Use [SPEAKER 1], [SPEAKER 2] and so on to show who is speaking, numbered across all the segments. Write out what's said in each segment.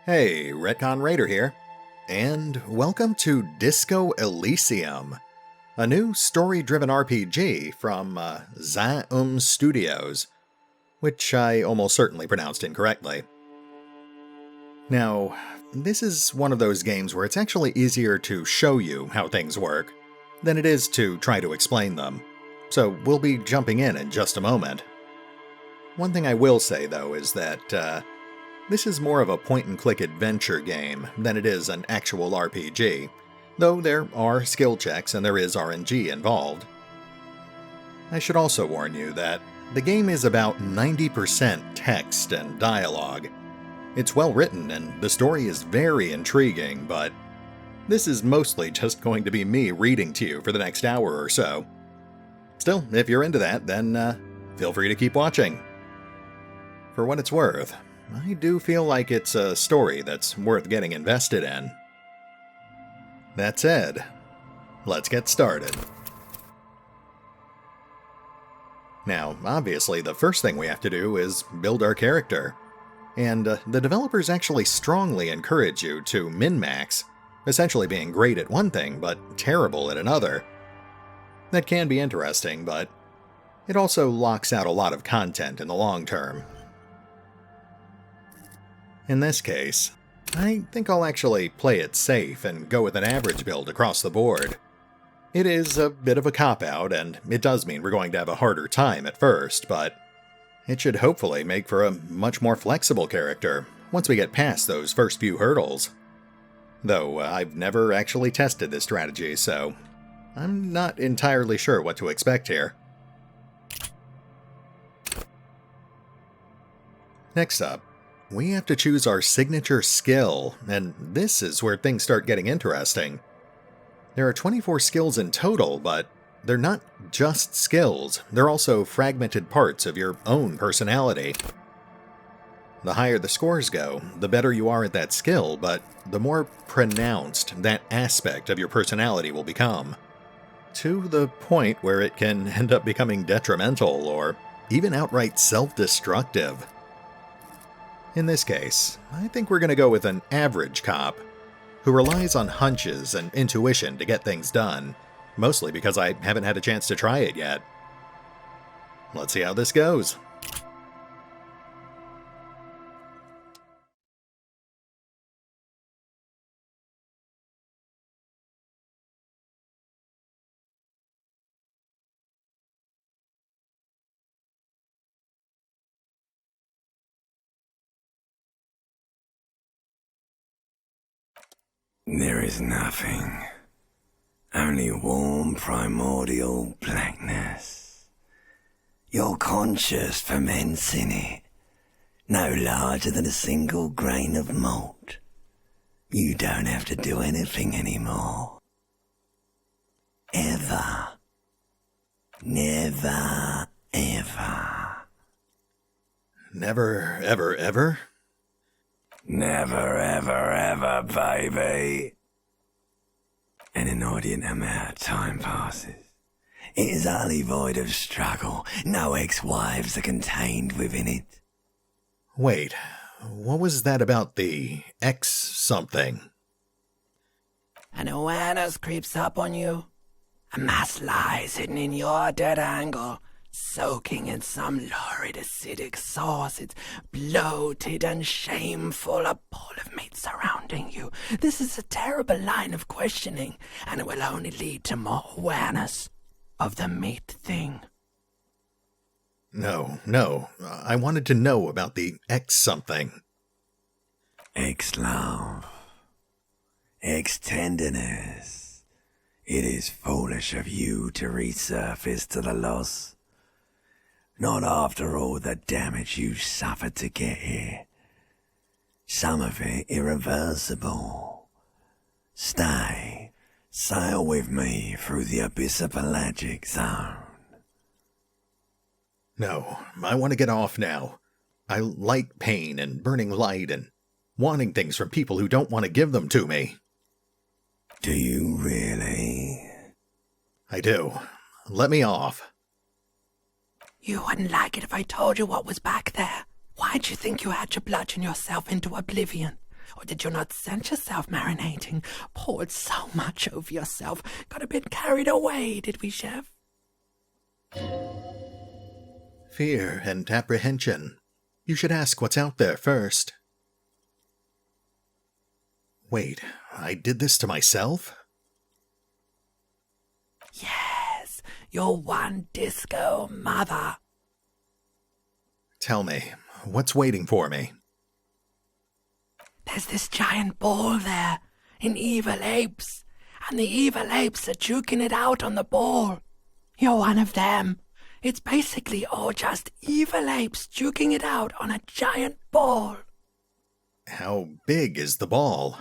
[SPEAKER 1] Hey, RetconRaider here, and welcome to Disco Elysium, a new story-driven RPG from Zaum Studios, which I almost certainly pronounced incorrectly. Now, this is one of those games where it's actually easier to show you how things work than it is to try to explain them, so we'll be jumping in just a moment. One thing I will say, though, is that this is more of a point-and-click adventure game than it is an actual RPG, though there are skill checks and there is RNG involved. I should also warn you that the game is about 90% text and dialogue. It's well written and the story is very intriguing, but this is mostly just going to be me reading to you for the next hour or so. Still, if you're into that, then feel free to keep watching. For what it's worth, I do feel like it's a story that's worth getting invested in. That said, let's get started. Now, obviously, the first thing we have to do is build our character. And the developers actually strongly encourage you to min-max, essentially being great at one thing, but terrible at another. That can be interesting, but it also locks out a lot of content in the long term. In this case, I think I'll actually play it safe and go with an average build across the board. It is a bit of a cop-out, and it does mean we're going to have a harder time at first, but it should hopefully make for a much more flexible character once we get past those first few hurdles. Though I've never actually tested this strategy, so I'm not entirely sure what to expect here. Next up, we have to choose our signature skill, and this is where things start getting interesting. There are 24 skills in total, but they're not just skills, they're also fragmented parts of your own personality. The higher the scores go, the better you are at that skill, but the more pronounced that aspect of your personality will become. To the point where it can end up becoming detrimental or even outright self-destructive. In this case, I think we're going to go with an average cop, who relies on hunches and intuition to get things done, mostly because I haven't had a chance to try it yet. Let's see how this goes.
[SPEAKER 2] There is nothing, only warm primordial blackness. Your conscious ferments in it, no larger than a single grain of malt. You don't have to do anything anymore. Ever. Never, ever.
[SPEAKER 1] Never, ever, ever?
[SPEAKER 2] Never, ever, ever, baby. An inordinate amount of time passes. It is utterly void of struggle. No ex-wives are contained within it.
[SPEAKER 1] Wait, what was that about the X-something?
[SPEAKER 3] An awareness creeps up on you. A mass lies hidden in your dead angle, soaking in some lurid acidic sauce. It's bloated and shameful, a ball of meat surrounding you. This is a terrible line of questioning, and it will only lead to more awareness of the meat thing.
[SPEAKER 1] No, I wanted to know about the X-something.
[SPEAKER 2] Ex-love. Ex-tenderness. It is foolish of you to resurface to the loss. Not after all the damage you suffered to get here. Some of it irreversible. Stay. Sail with me through the abyssopelagic zone.
[SPEAKER 1] No, I want to get off now. I like pain and burning light and wanting things from people who don't want to give them to me.
[SPEAKER 2] Do you really?
[SPEAKER 1] I do. Let me off.
[SPEAKER 3] You wouldn't like it if I told you what was back there. Why'd you think you had to bludgeon yourself into oblivion? Or did you not scent yourself marinating? Poured so much over yourself. Got a bit carried away, did we, Chef?
[SPEAKER 1] Fear and apprehension. You should ask what's out there first. Wait, I did this to myself?
[SPEAKER 3] Yes, your one disco mother.
[SPEAKER 1] Tell me, what's waiting for me?
[SPEAKER 3] There's this giant ball there, in evil apes, and the evil apes are juking it out on the ball. You're one of them. It's basically all just evil apes juking it out on a giant ball.
[SPEAKER 1] How big is the ball?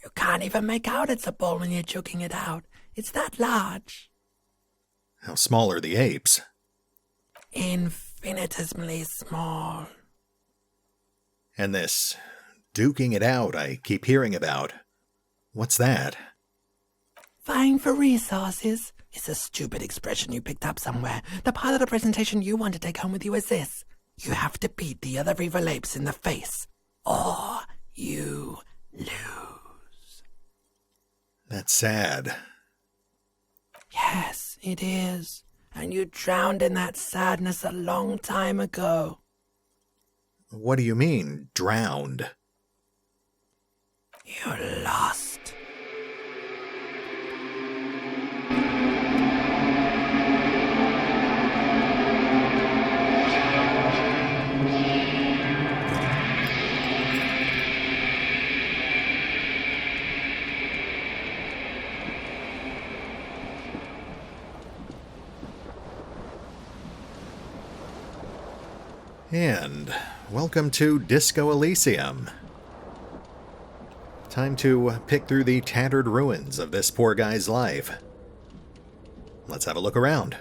[SPEAKER 3] You can't even make out it's a ball when you're juking it out. It's that large.
[SPEAKER 1] How small are the apes?
[SPEAKER 3] Infinitesimally small.
[SPEAKER 1] And this duking it out I keep hearing about. What's that?
[SPEAKER 3] Vying for resources is a stupid expression you picked up somewhere. The part of the presentation you want to take home with you is this. You have to beat the other evil apes in the face, or you lose.
[SPEAKER 1] That's sad.
[SPEAKER 3] Yes, it is. And you drowned in that sadness a long time ago.
[SPEAKER 1] What do you mean, drowned?
[SPEAKER 3] You're lost.
[SPEAKER 1] And welcome to Disco Elysium. Time to pick through the tattered ruins of this poor guy's life. Let's have a look around.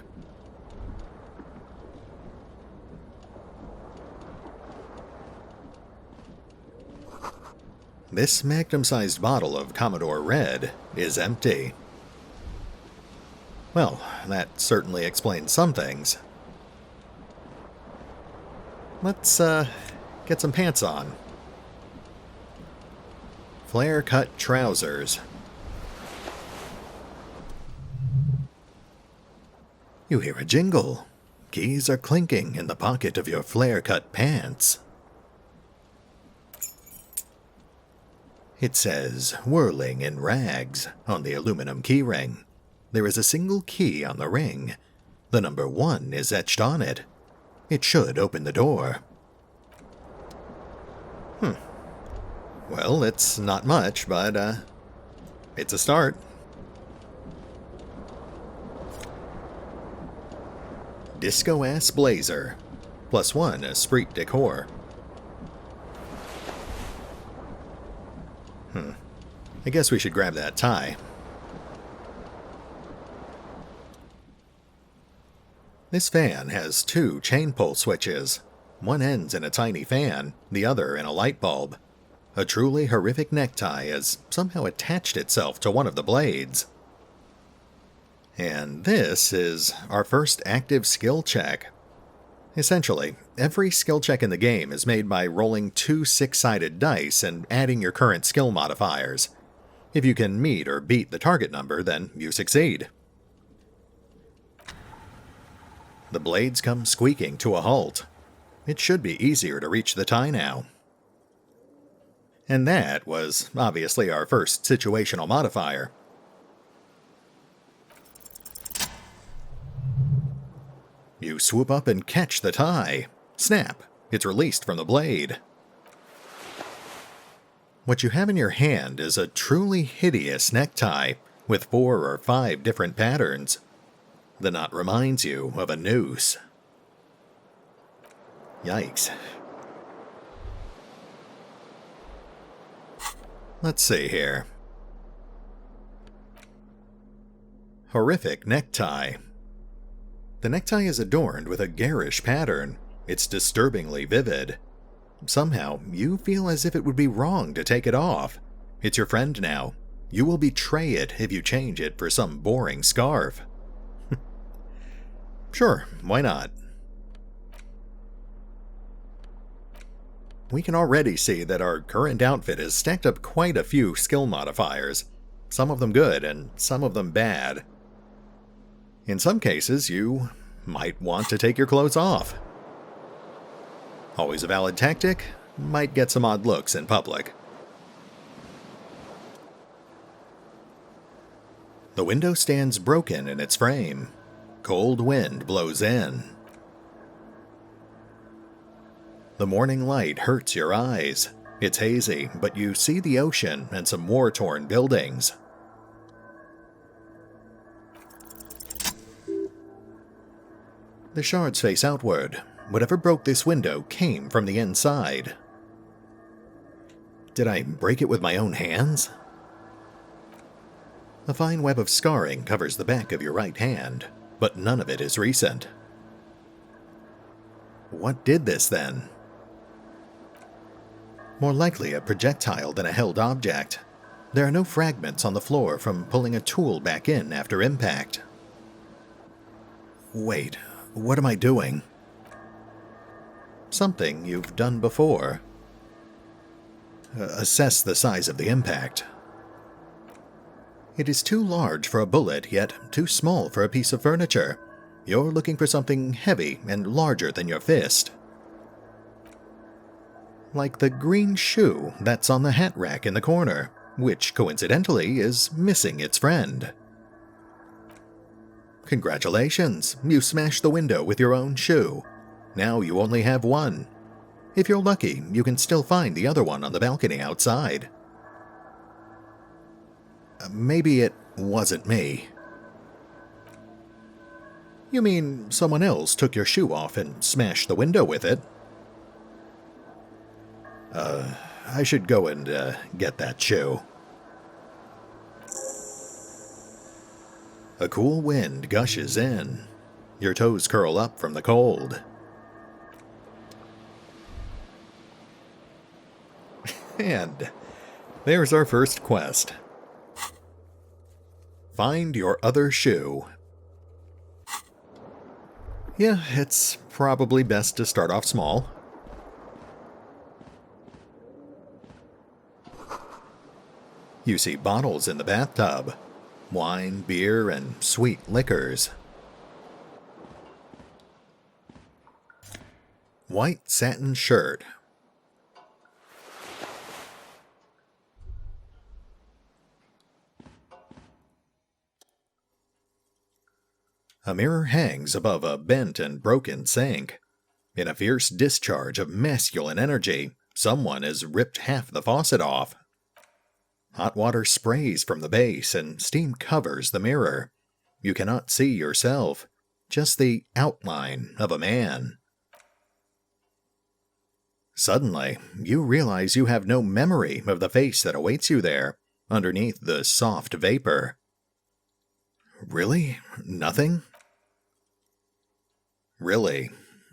[SPEAKER 1] This magnum-sized bottle of Commodore Red is empty. Well, that certainly explains some things. Let's, get some pants on. Flare-cut trousers. You hear a jingle. Keys are clinking in the pocket of your flare-cut pants. It says, whirling in rags, on the aluminum keyring. There is a single key on the ring. The number 1 is etched on it. It should open the door. Well, it's not much, but, it's a start. Disco-ass blazer. +1 esprit decor. I guess we should grab that tie. This fan has 2 chain pull switches. One ends in a tiny fan, the other in a light bulb. A truly horrific necktie has somehow attached itself to one of the blades. And this is our first active skill check. Essentially, every skill check in the game is made by rolling 2 6-sided dice and adding your current skill modifiers. If you can meet or beat the target number, then you succeed. The blades come squeaking to a halt. It should be easier to reach the tie now. And that was obviously our first situational modifier. You swoop up and catch the tie. Snap! It's released from the blade. What you have in your hand is a truly hideous necktie with 4 or 5 different patterns. The knot reminds you of a noose. Yikes. Let's see here. Horrific necktie. The necktie is adorned with a garish pattern. It's disturbingly vivid. Somehow, you feel as if it would be wrong to take it off. It's your friend now. You will betray it if you change it for some boring scarf. Sure, why not? we can already see that our current outfit has stacked up quite a few skill modifiers, some of them good and some of them bad. In some cases, you might want to take your clothes off. Always a valid tactic, might get some odd looks in public. The window stands broken in its frame. Cold wind blows in. The morning light hurts your eyes. It's hazy, but you see the ocean and some war-torn buildings. The shards face outward. Whatever broke this window came from the inside. Did I break it with my own hands? A fine web of scarring covers the back of your right hand, but none of it is recent. What did this then? More likely a projectile than a held object. There are no fragments on the floor from pulling a tool back in after impact. Wait, what am I doing? Something you've done before. Assess the size of the impact. It is too large for a bullet, yet too small for a piece of furniture. You're looking for something heavy and larger than your fist. Like the green shoe that's on the hat rack in the corner, which coincidentally is missing its friend. Congratulations, you smashed the window with your own shoe. Now you only have one. If you're lucky, you can still find the other one on the balcony outside. Maybe it wasn't me. You mean someone else took your shoe off and smashed the window with it? I should go and get that shoe. A cool wind gushes in. Your toes curl up from the cold. And there's our first quest. Find your other shoe. Yeah, it's probably best to start off small. You see bottles in the bathtub. Wine, beer, and sweet liquors. White satin shirt. A mirror hangs above a bent and broken sink. In a fierce discharge of masculine energy, someone has ripped half the faucet off. Hot water sprays from the base and steam covers the mirror. You cannot see yourself, just the outline of a man. Suddenly, you realize you have no memory of the face that awaits you there, underneath the soft vapor. Really? Nothing? Really,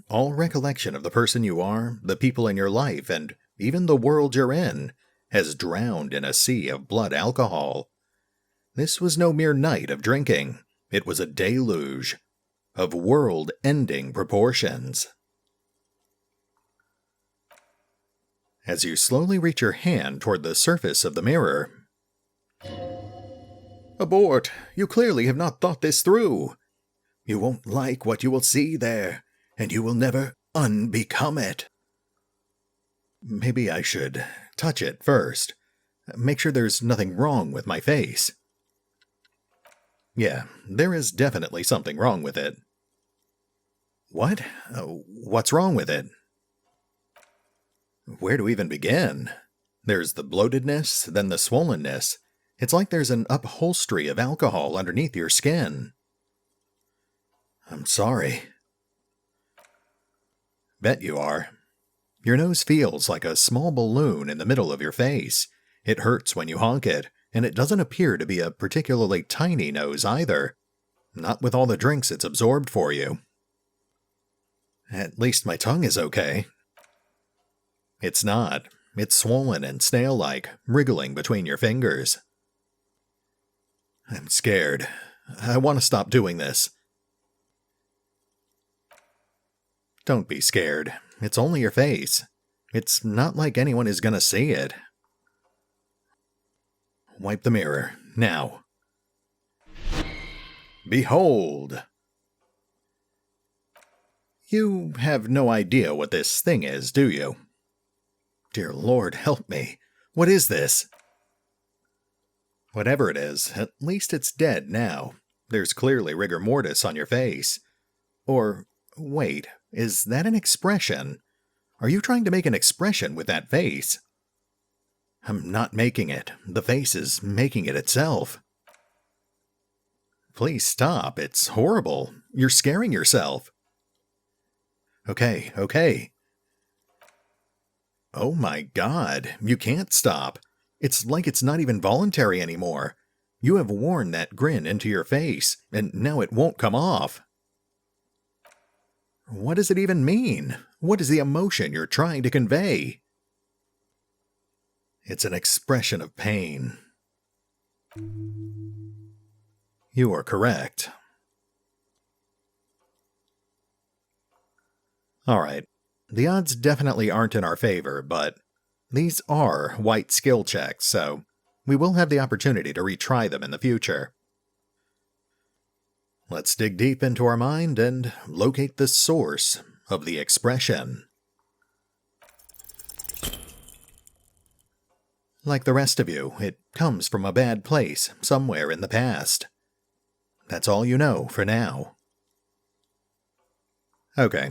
[SPEAKER 1] all recollection of the person you are, the people in your life, and even the world you're in, has drowned in a sea of blood alcohol. This was no mere night of drinking. It was a deluge of world-ending proportions. As you slowly reach your hand toward the surface of the mirror... Abort! You clearly have not thought this through. You won't like what you will see there, and you will never unbecome it. Maybe I should touch it first. Make sure there's nothing wrong with my face. Yeah, there is definitely something wrong with it. What? What's wrong with it? Where to even begin? There's the bloatedness, then the swollenness. It's like there's an upholstery of alcohol underneath your skin. I'm sorry. Bet you are. Your nose feels like a small balloon in the middle of your face. It hurts when you honk it, and it doesn't appear to be a particularly tiny nose either. Not with all the drinks it's absorbed for you. At least my tongue is okay. It's not. It's swollen and snail-like, wriggling between your fingers. I'm scared. I want to stop doing this. Don't be scared. It's only your face. It's not like anyone is gonna see it. Wipe the mirror, now. Behold! You have no idea what this thing is, do you? Dear Lord, help me. What is this? Whatever it is, at least it's dead now. There's clearly rigor mortis on your face. Or, wait, is that an expression? Are you trying to make an expression with that face? I'm not making it. The face is making it itself. Please stop. It's horrible. You're scaring yourself. Okay. Oh my God, you can't stop. It's like it's not even voluntary anymore. You have worn that grin into your face, and now it won't come off. What does it even mean? What is the emotion you're trying to convey? It's an expression of pain. You are correct. Alright, the odds definitely aren't in our favor, but these are white skill checks, so we will have the opportunity to retry them in the future. Let's dig deep into our mind and locate the source of the expression. Like the rest of you, it comes from a bad place somewhere in the past. That's all you know for now. Okay,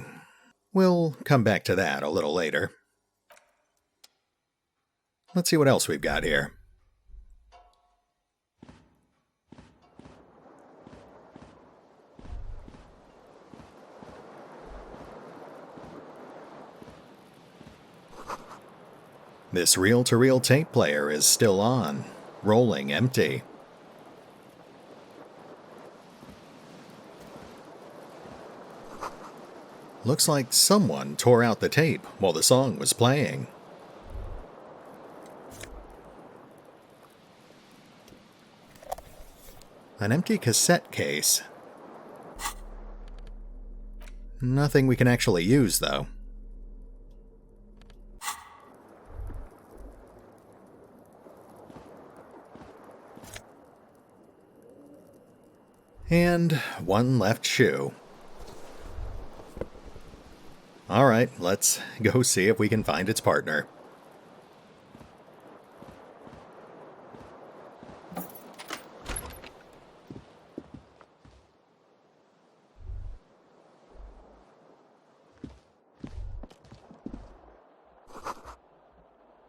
[SPEAKER 1] we'll come back to that a little later. Let's see what else we've got here. This reel-to-reel tape player is still on, rolling empty. Looks like someone tore out the tape while the song was playing. An empty cassette case. Nothing we can actually use, though. And one left shoe. Alright, let's go see if we can find its partner.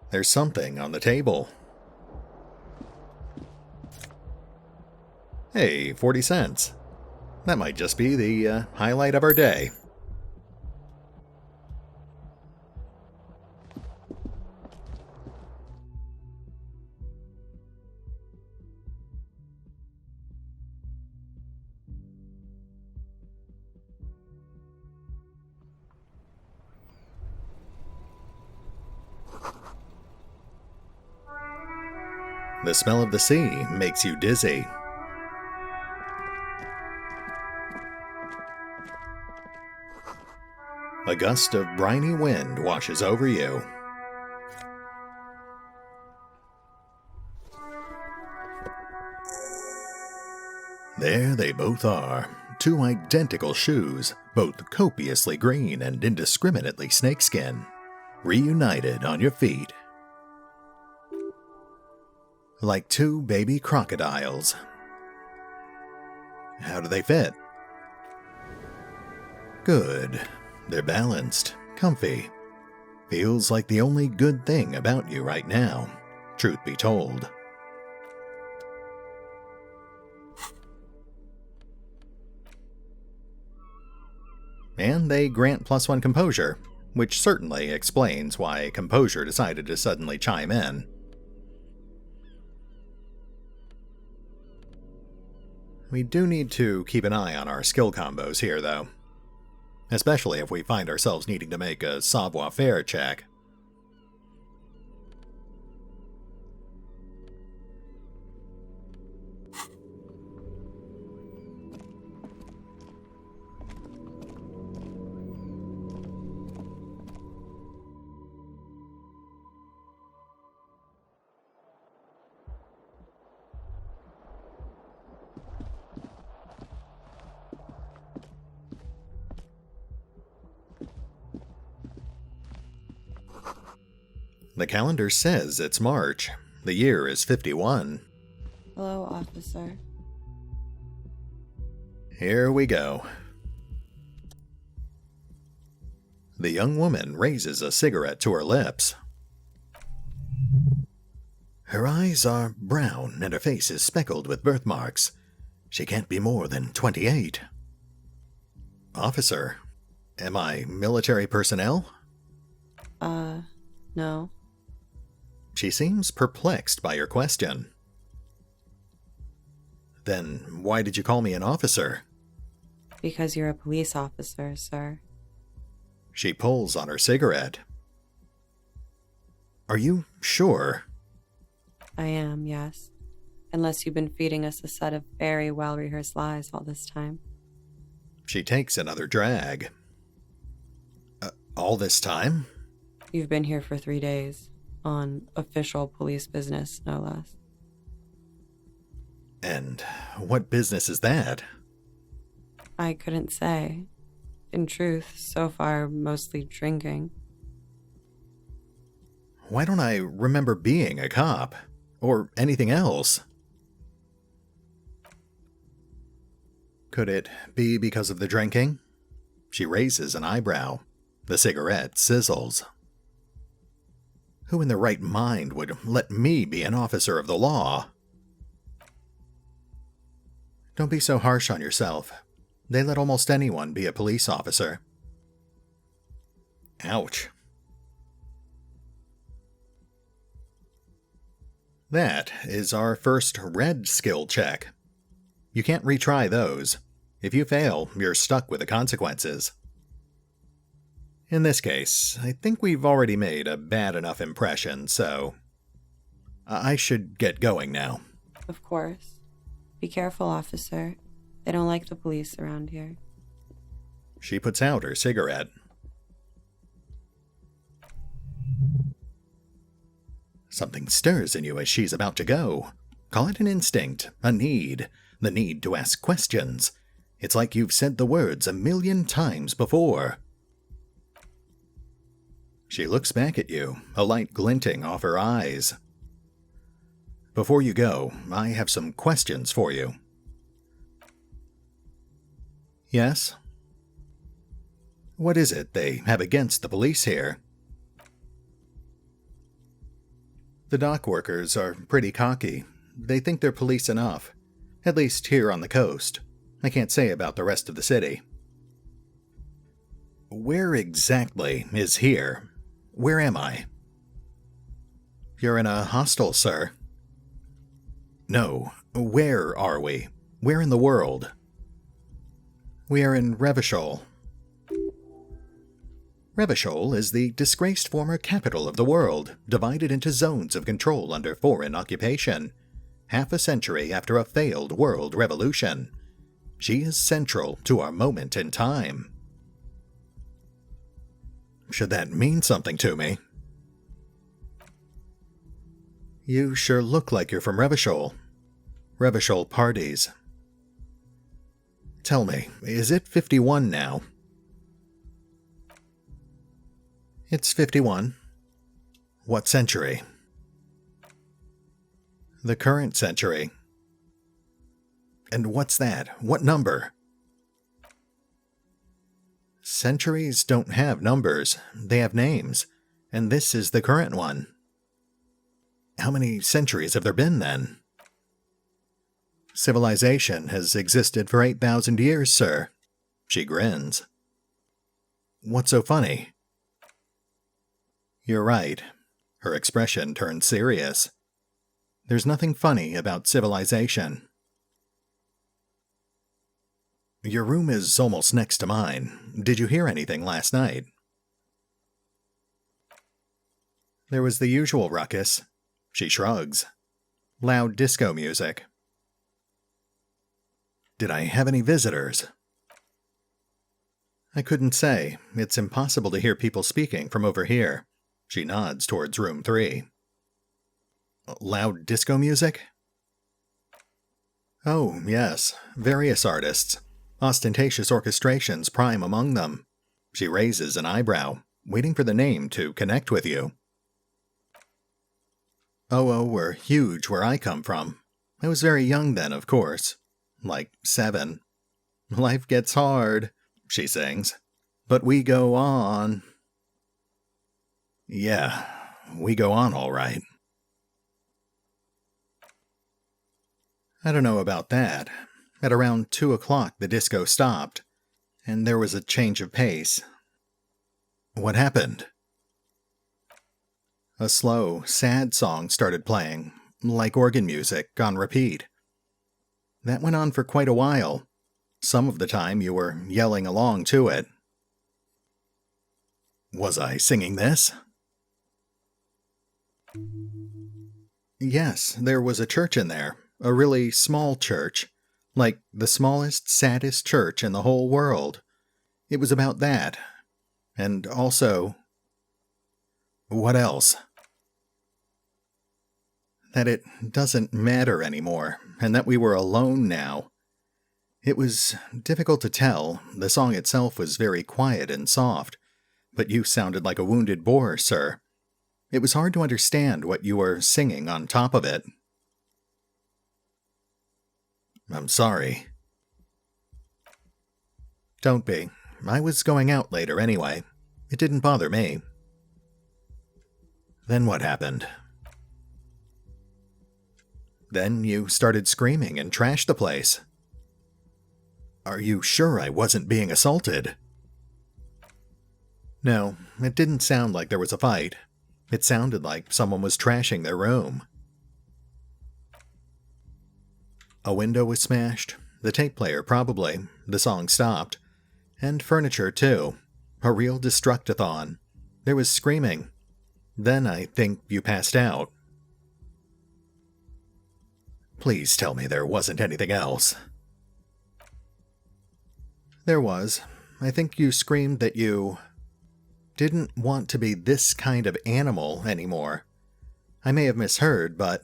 [SPEAKER 1] There's something on the table. Hey, 40 cents. That might just be the highlight of our day. The smell of the sea makes you dizzy. A gust of briny wind washes over you. There they both are, two identical shoes, both copiously green and indiscriminately snakeskin, reunited on your feet. Like two baby crocodiles. How do they fit? Good. They're balanced, comfy. Feels like the only good thing about you right now, truth be told. And they grant +1 composure, which certainly explains why composure decided to suddenly chime in. We do need to keep an eye on our skill combos here, though. Especially if we find ourselves needing to make a savoir-faire check. The calendar says it's March. The year is 51.
[SPEAKER 4] Hello, officer.
[SPEAKER 1] Here we go. The young woman raises a cigarette to her lips. Her eyes are brown and her face is speckled with birthmarks. She can't be more than 28. Officer, am I military personnel?
[SPEAKER 4] No.
[SPEAKER 1] She seems perplexed by your question. Then why did you call me an officer?
[SPEAKER 4] Because you're a police officer, sir.
[SPEAKER 1] She pulls on her cigarette. Are you sure?
[SPEAKER 4] I am, yes. Unless you've been feeding us a set of very well-rehearsed lies all this time.
[SPEAKER 1] She takes another drag. All this time?
[SPEAKER 4] You've been here for 3 days. On official police business, no less.
[SPEAKER 1] And what business is that?
[SPEAKER 4] I couldn't say. In truth, so far, mostly drinking.
[SPEAKER 1] Why don't I remember being a cop? Or anything else? Could it be because of the drinking? She raises an eyebrow. The cigarette sizzles. Who in their right mind would let me be an officer of the law? Don't be so harsh on yourself. They let almost anyone be a police officer. Ouch. That is our first red skill check. You can't retry those. If you fail, you're stuck with the consequences. In this case, I think we've already made a bad enough impression, so I should get going now.
[SPEAKER 4] Of course. Be careful, officer. They don't like the police around here.
[SPEAKER 1] She puts out her cigarette. Something stirs in you as she's about to go. Call it an instinct, a need, the need to ask questions. It's like you've said the words 1,000,000 times before. She looks back at you, a light glinting off her eyes. Before you go, I have some questions for you. Yes? What is it they have against the police here? The dock workers are pretty cocky. They think they're police enough. At least here on the coast. I can't say about the rest of the city. Where exactly is here? Where am I? You're in a hostel, sir. No, where are we? Where in the world? We are in Revachol. Revachol is the disgraced former capital of the world, divided into zones of control under foreign occupation, half a century after a failed world revolution. She is central to our moment in time. Should that mean something to me? You sure look like you're from Revachol. Revachol parties. Tell me, is it 51 now? It's 51. What century? The current century. And what's that? What number? Centuries don't have numbers. They have names. And this is the current one. How many centuries have there been, then? Civilization has existed for 8,000 years, sir. She grins. What's so funny? You're right. Her expression turns serious. There's nothing funny about civilization. Your room is almost next to mine. Did you hear anything last night? There was the usual ruckus. She shrugs. Loud disco music. Did I have any visitors? I couldn't say. It's impossible to hear people speaking from over here. She nods towards room 3. Loud disco music? Oh, yes. Various artists. Ostentatious orchestrations prime among them. She raises an eyebrow, waiting for the name to connect with you. OO were huge where I come from. I was very young then, of course. Like 7. Life gets hard, she sings. But we go on. Yeah, we go on all right. I don't know about that. At around 2 o'clock the disco stopped, and there was a change of pace. What happened? A slow, sad song started playing, like organ music, on repeat. That went on for quite a while. Some of the time you were yelling along to it. Was I singing this? Yes, there was a church in there. A really small church. Like the smallest, saddest church in the whole world. It was about that. And also... What else? That it doesn't matter anymore, and that we were alone now. It was difficult to tell. The song itself was very quiet and soft, but you sounded like a wounded boar, sir. It was hard to understand what you were singing on top of it. I'm sorry. Don't be. I was going out later anyway. It didn't bother me. Then what happened? Then you started screaming and trashed the place. Are you sure I wasn't being assaulted? No, it didn't sound like there was a fight. It sounded like someone was trashing their room. A window was smashed, the tape player probably, the song stopped, and furniture too. A real destructathon. There was screaming. Then I think you passed out. Please tell me there wasn't anything else. There was. I think you screamed that you didn't want to be this kind of animal anymore. I may have misheard, but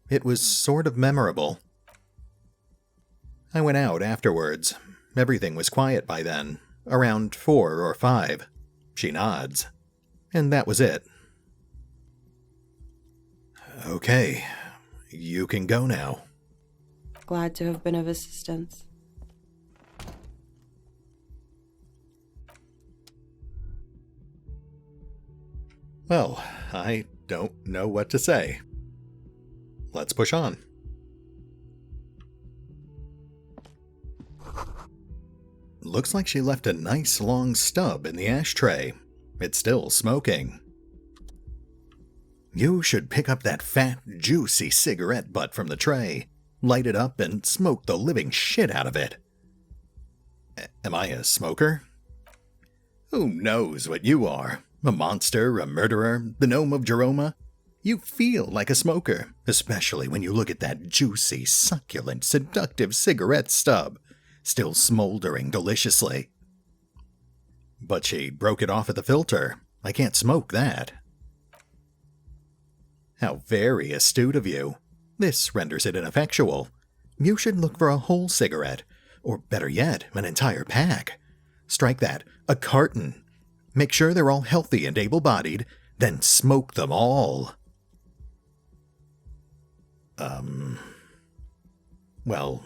[SPEAKER 1] it was sort of memorable. I went out afterwards. Everything was quiet by then, around 4 or 5. She nods. And that was it. Okay, you can go now.
[SPEAKER 4] Glad to have been of assistance.
[SPEAKER 1] Well, I don't know what to say. Let's push on. Looks like she left a nice long stub in the ashtray. It's still smoking. You should pick up that fat, juicy cigarette butt from the tray, light it up, and smoke the living shit out of it. Am I a smoker? Who knows what you are? A monster, a murderer, the gnome of Jeroma? You feel like a smoker, especially when you look at that juicy, succulent, seductive cigarette stub, still smoldering deliciously. But she broke it off at the filter. I can't smoke that. How very astute of you. This renders it ineffectual. You should look for a whole cigarette, or better yet, an entire pack. Strike that, a carton. Make sure they're all healthy and able-bodied, then smoke them all. Well,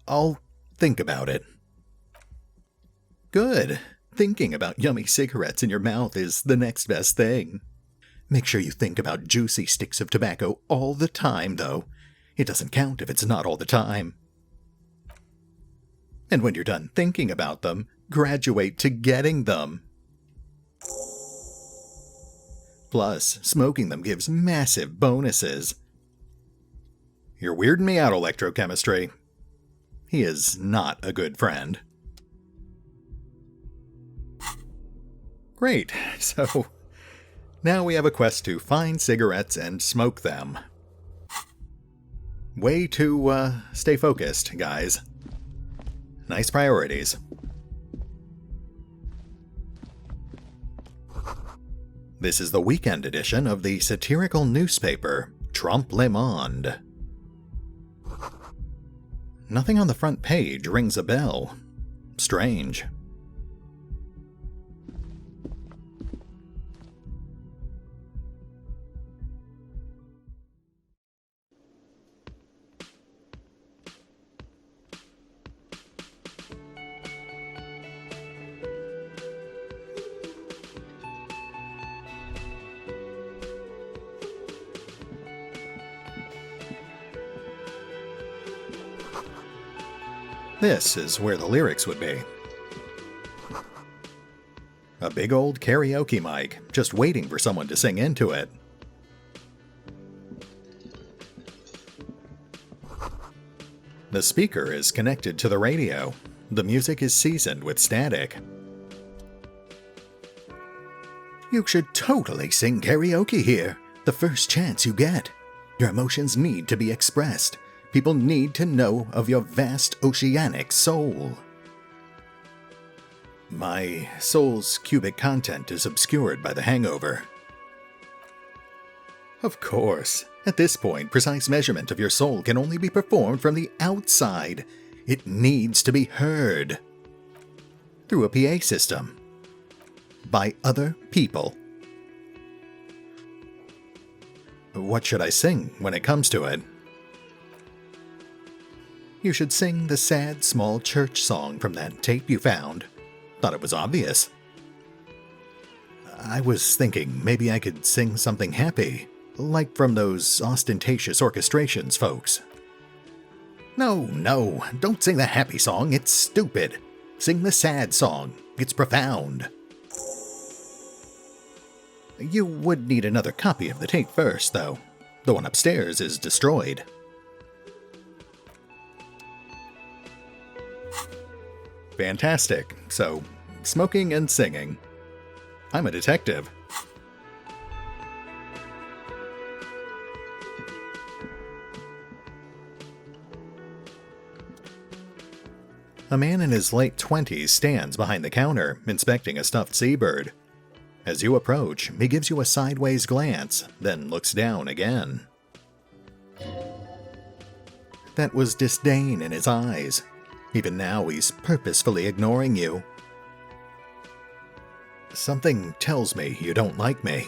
[SPEAKER 1] I'll think about it. Good. Thinking about yummy cigarettes in your mouth is the next best thing. Make sure you think about juicy sticks of tobacco all the time, though. It doesn't count if it's not all the time. And when you're done thinking about them, graduate to getting them. Plus, smoking them gives massive bonuses. You're weirding me out, electrochemistry. He is not a good friend. Great, so now we have a quest to find cigarettes and smoke them. Way to stay focused, guys. Nice priorities. This is the weekend edition of the satirical newspaper, Trompe le Monde. Nothing on the front page rings a bell. Strange. This is where the lyrics would be. A big old karaoke mic, just waiting for someone to sing into it. The speaker is connected to the radio. The music is seasoned with static. You should totally sing karaoke here, the first chance you get. Your emotions need to be expressed. People need to know of your vast oceanic soul. My soul's cubic content is obscured by the hangover. Of course, at this point, precise measurement of your soul can only be performed from the outside. It needs to be heard. Through a PA system. By other people. What should I sing when it comes to it? You should sing the sad small church song from that tape you found. Thought it was obvious. I was thinking maybe I could sing something happy, like from those ostentatious orchestrations folks. No, don't sing the happy song, it's stupid. Sing the sad song, it's profound. You would need another copy of the tape first, though. The one upstairs is destroyed. Fantastic. So, smoking and singing. I'm a detective. A man in his late 20s stands behind the counter, inspecting a stuffed seabird. As you approach, he gives you a sideways glance, then looks down again. That was disdain in his eyes. Even now, he's purposefully ignoring you. Something tells me you don't like me.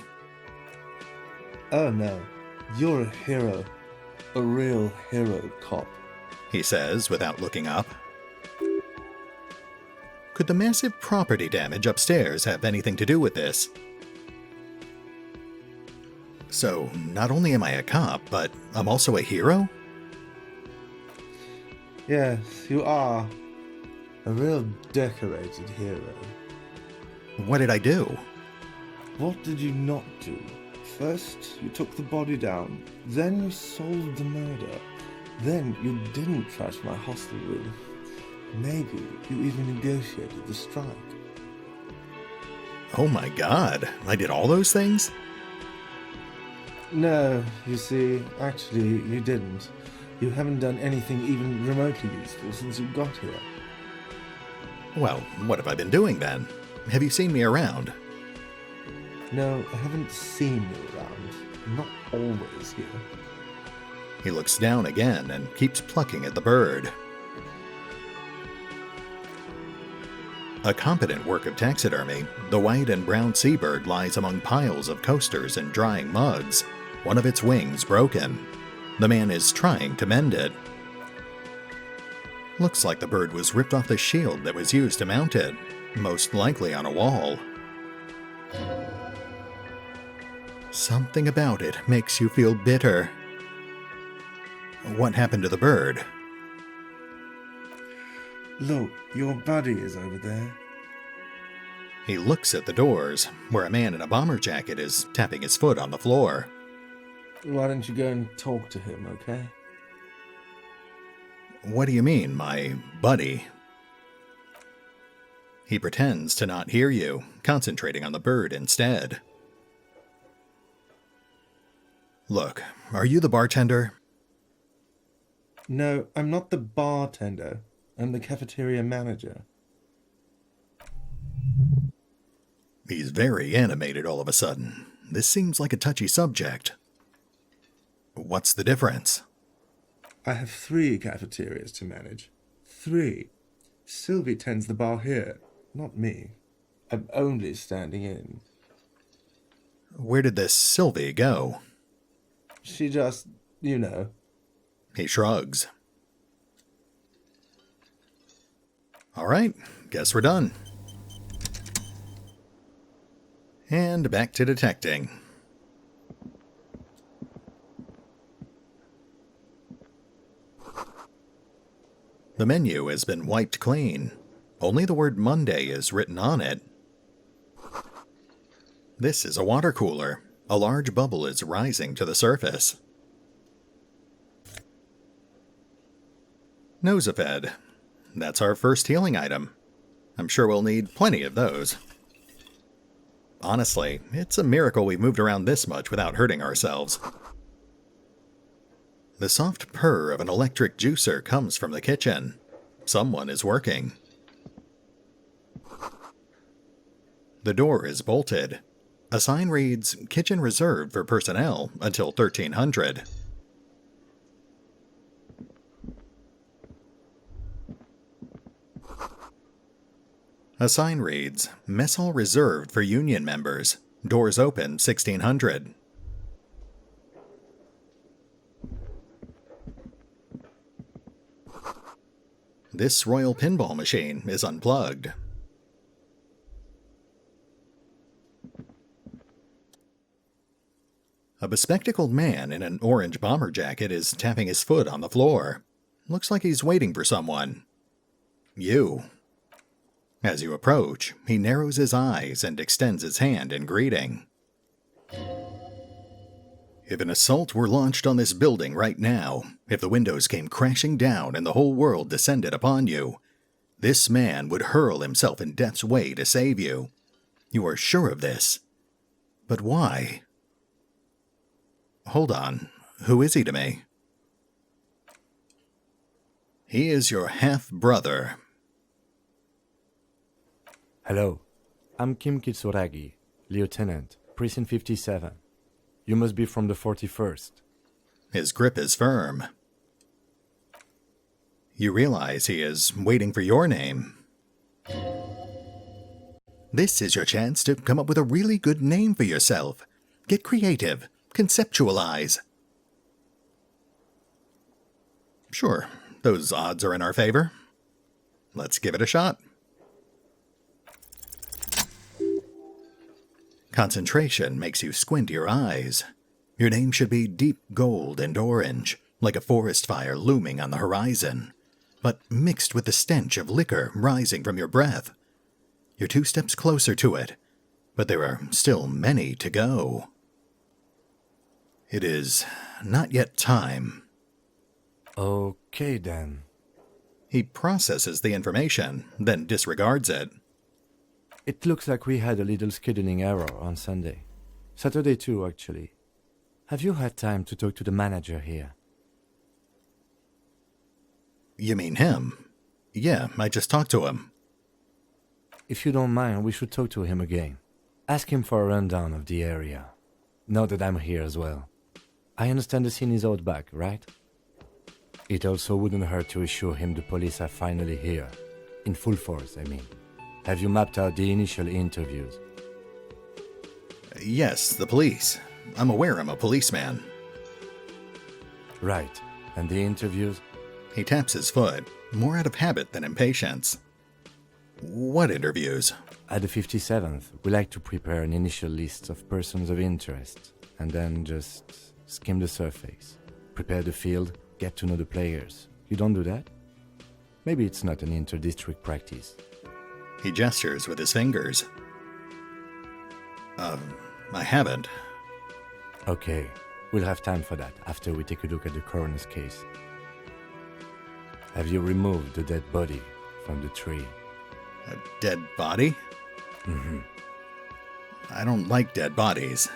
[SPEAKER 5] Oh no, you're a hero. A real hero cop.
[SPEAKER 1] He says without looking up. Could the massive property damage upstairs have anything to do with this? So, not only am I a cop, but I'm also a hero?
[SPEAKER 5] Yes, you are. A real decorated hero.
[SPEAKER 1] What did I do?
[SPEAKER 5] What did you not do? First, you took the body down. Then you solved the murder. Then you didn't trash my hostel room. Maybe you even negotiated the strike.
[SPEAKER 1] Oh my god, I did all those things?
[SPEAKER 5] No, you see, actually, you didn't. You haven't done anything even remotely useful since you got here.
[SPEAKER 1] Well, what have I been doing then? Have you seen me around?
[SPEAKER 5] No, I haven't seen you around. I'm not always here.
[SPEAKER 1] He looks down again and keeps plucking at the bird. A competent work of taxidermy, the white and brown seabird lies among piles of coasters and drying mugs, one of its wings broken. The man is trying to mend it. Looks like the bird was ripped off the shield that was used to mount it, most likely on a wall. Something about it makes you feel bitter. What happened to the bird?
[SPEAKER 5] Look, your buddy is over there.
[SPEAKER 1] He looks at the doors, where a man in a bomber jacket is tapping his foot on the floor.
[SPEAKER 5] Why don't you go and talk to him, okay?
[SPEAKER 1] What do you mean, my buddy? He pretends to not hear you, concentrating on the bird instead. Look, are you the bartender?
[SPEAKER 5] No, I'm not the bartender. I'm the cafeteria manager.
[SPEAKER 1] He's very animated all of a sudden. This seems like a touchy subject. What's the difference?
[SPEAKER 5] I have 3 cafeterias to manage. 3. Sylvie tends the bar here, not me. I'm only standing in.
[SPEAKER 1] Where did this Sylvie go?
[SPEAKER 5] She just, you know.
[SPEAKER 1] He shrugs. All right, guess we're done. And back to detecting. The menu has been wiped clean. Only the word Monday is written on it. This is a water cooler. A large bubble is rising to the surface. Nosafed. That's our first healing item. I'm sure we'll need plenty of those. Honestly, it's a miracle we've moved around this much without hurting ourselves. The soft purr of an electric juicer comes from the kitchen. Someone is working. The door is bolted. A sign reads, "Kitchen reserved for personnel until 1300. A sign reads, "Mess hall reserved for union members. Doors open 1600. This royal pinball machine is unplugged. A bespectacled man in an orange bomber jacket is tapping his foot on the floor. Looks like he's waiting for someone. You. As you approach, he narrows his eyes and extends his hand in greeting. If an assault were launched on this building right now, if the windows came crashing down and the whole world descended upon you, this man would hurl himself in death's way to save you. You are sure of this. But why? Hold on. Who is he to me? He is your half-brother.
[SPEAKER 6] Hello, I'm Kim Kitsuragi, Lieutenant, Precinct 57. You must be from the 41st.
[SPEAKER 1] His grip is firm. You realize he is waiting for your name. This is your chance to come up with a really good name for yourself. Get creative. Conceptualize. Sure, those odds are in our favor. Let's give it a shot. Concentration makes you squint your eyes. Your name should be deep gold and orange, like a forest fire looming on the horizon, but mixed with the stench of liquor rising from your breath. You're 2 steps closer to it, but there are still many to go. It is not yet time.
[SPEAKER 6] Okay, then.
[SPEAKER 1] He processes the information, then disregards it.
[SPEAKER 6] It looks like we had a little scheduling error on Sunday. Saturday too, actually. Have you had time to talk to the manager here?
[SPEAKER 1] You mean him? Yeah, I just talked to him.
[SPEAKER 6] If you don't mind, we should talk to him again. Ask him for a rundown of the area. Now that I'm here as well. I understand the scene is out back, right? It also wouldn't hurt to assure him the police are finally here. In full force, I mean. Have you mapped out the initial interviews?
[SPEAKER 1] Yes, the police. I'm aware I'm a policeman.
[SPEAKER 6] Right. And the interviews?
[SPEAKER 1] He taps his foot, more out of habit than impatience. What interviews?
[SPEAKER 6] At the 57th, we like to prepare an initial list of persons of interest, and then just skim the surface. Prepare the field, get to know the players. You don't do that? Maybe it's not an inter-district practice.
[SPEAKER 1] He gestures with his fingers. I haven't.
[SPEAKER 6] Okay, we'll have time for that after we take a look at the coroner's case. Have you removed the dead body from the tree?
[SPEAKER 1] A dead body?
[SPEAKER 6] Mm-hmm.
[SPEAKER 1] I don't like dead bodies.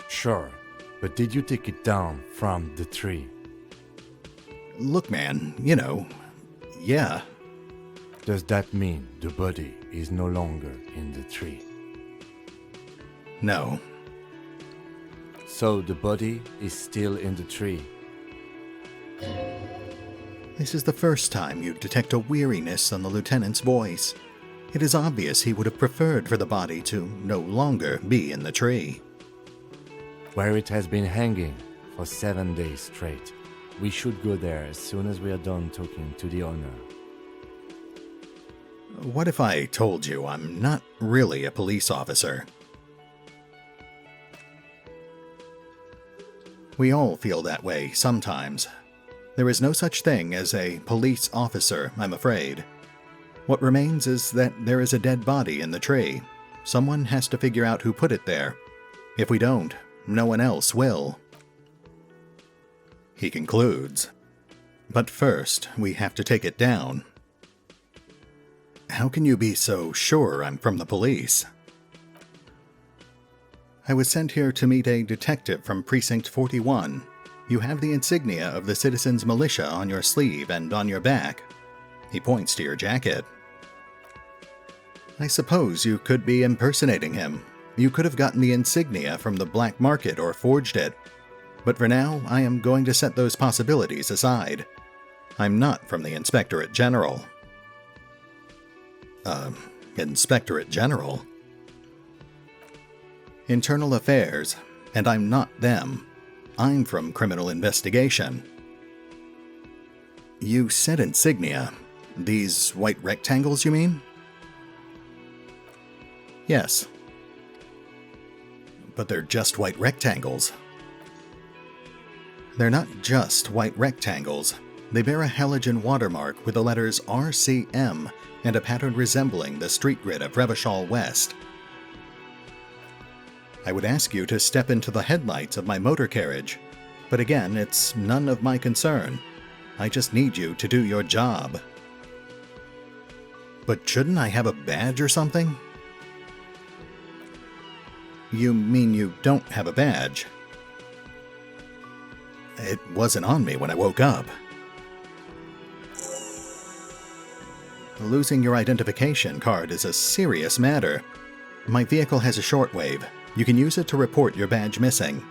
[SPEAKER 6] Sure, but did you take it down from the tree?
[SPEAKER 1] Look, man, yeah.
[SPEAKER 6] Does that mean the body is no longer in the tree?
[SPEAKER 1] No.
[SPEAKER 6] So the body is still in the tree?
[SPEAKER 1] This is the first time you detect a weariness on the lieutenant's voice. It is obvious he would have preferred for the body to no longer be in the tree.
[SPEAKER 6] Where it has been hanging for 7 days straight. We should go there as soon as we are done talking to the owner.
[SPEAKER 1] What if I told you I'm not really a police officer? We all feel that way sometimes. There is no such thing as a police officer, I'm afraid. What remains is that there is a dead body in the tree. Someone has to figure out who put it there. If we don't, no one else will. He concludes. But first, we have to take it down. How can you be so sure I'm from the police? I was sent here to meet a detective from Precinct 41. You have the insignia of the Citizens Militia on your sleeve and on your back. He points to your jacket. I suppose you could be impersonating him. You could have gotten the insignia from the black market or forged it. But for now, I am going to set those possibilities aside. I'm not from the Inspectorate General. Inspectorate General? Internal Affairs, and I'm not them. I'm from Criminal Investigation. You said insignia. These white rectangles, you mean? Yes. But they're just white rectangles. They're not just white rectangles. They bear a halogen watermark with the letters RCM and a pattern resembling the street grid of Revachol West. I would ask you to step into the headlights of my motor carriage, but again, it's none of my concern. I just need you to do your job. But shouldn't I have a badge or something? You mean you don't have a badge? It wasn't on me when I woke up. Losing your identification card is a serious matter. My vehicle has a shortwave. You can use it to report your badge missing.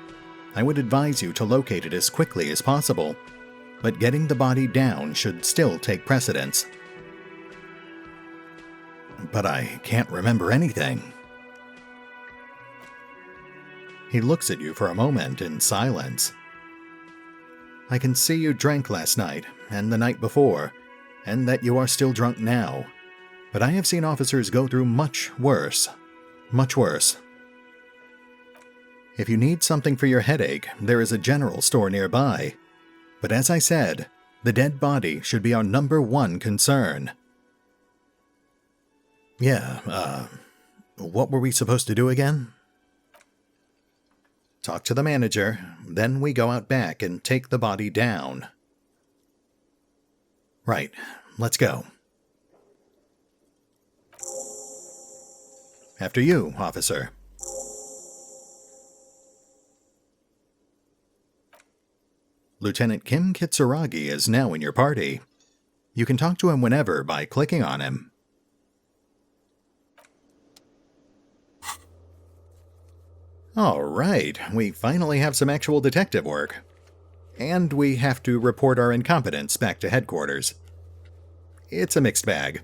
[SPEAKER 1] I would advise you to locate it as quickly as possible, but getting the body down should still take precedence. But I can't remember anything. He looks at you for a moment in silence. I can see you drank last night and the night before, and that you are still drunk now. But I have seen officers go through much worse. Much worse. If you need something for your headache, there is a general store nearby. But as I said, the dead body should be our #1 concern. Yeah, what were we supposed to do again? Talk to the manager, then we go out back and take the body down. Right, let's go. After you, officer. Lieutenant Kim Kitsuragi is now in your party. You can talk to him whenever by clicking on him. All right, we finally have some actual detective work. And we have to report our incompetence back to headquarters. It's a mixed bag.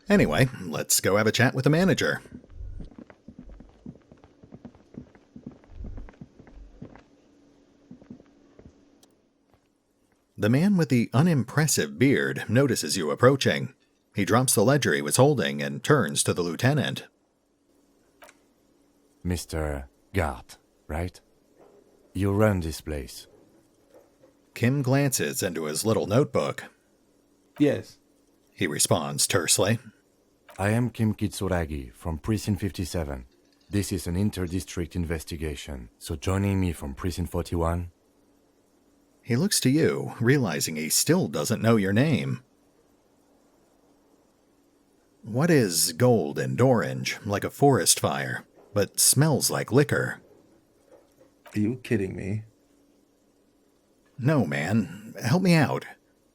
[SPEAKER 1] Anyway, let's go have a chat with the manager. The man with the unimpressive beard notices you approaching. He drops the ledger he was holding and turns to the lieutenant.
[SPEAKER 6] Mr. Gart, right? You run this place.
[SPEAKER 1] Kim glances into his little notebook.
[SPEAKER 5] Yes.
[SPEAKER 1] He responds tersely.
[SPEAKER 6] I am Kim Kitsuragi from Precinct 57. This is an inter-district investigation, so joining me from Precinct 41...
[SPEAKER 1] He looks to you, realizing he still doesn't know your name. What is gold and orange, like a forest fire, but smells like liquor?
[SPEAKER 5] Are you kidding me?
[SPEAKER 1] No, man. Help me out.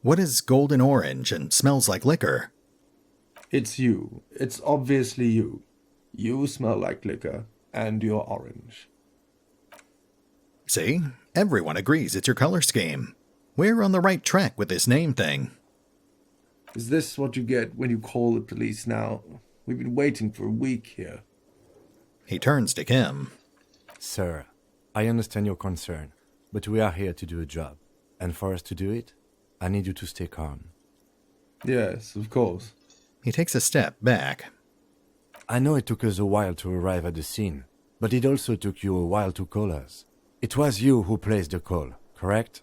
[SPEAKER 1] What is golden orange and smells like liquor?
[SPEAKER 5] It's you. It's obviously you. You smell like liquor, and you're orange.
[SPEAKER 1] See? Everyone agrees it's your color scheme. We're on the right track with this name thing.
[SPEAKER 5] Is this what you get when you call the police now? We've been waiting for a week here.
[SPEAKER 1] He turns to Kim.
[SPEAKER 6] Sir, I understand your concern, but we are here to do a job. And for us to do it, I need you to stay calm.
[SPEAKER 5] Yes, of course.
[SPEAKER 1] He takes a step back.
[SPEAKER 6] I know it took us a while to arrive at the scene, but it also took you a while to call us. It was you who placed the call, correct?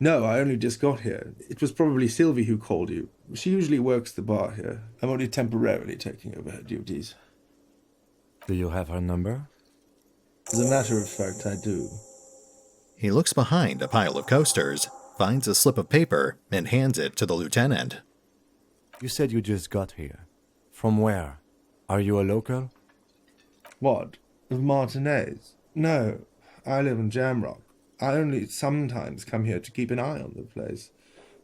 [SPEAKER 5] No, I only just got here. It was probably Sylvie who called you. She usually works the bar here. I'm only temporarily taking over her duties.
[SPEAKER 6] Do you have her number?
[SPEAKER 5] As a matter of fact, I do.
[SPEAKER 1] He looks behind a pile of coasters, finds a slip of paper, and hands it to the lieutenant.
[SPEAKER 6] You said you just got here. From where? Are you a local?
[SPEAKER 5] What? Of Martinez? No, I live in Jamrock. I only sometimes come here to keep an eye on the place.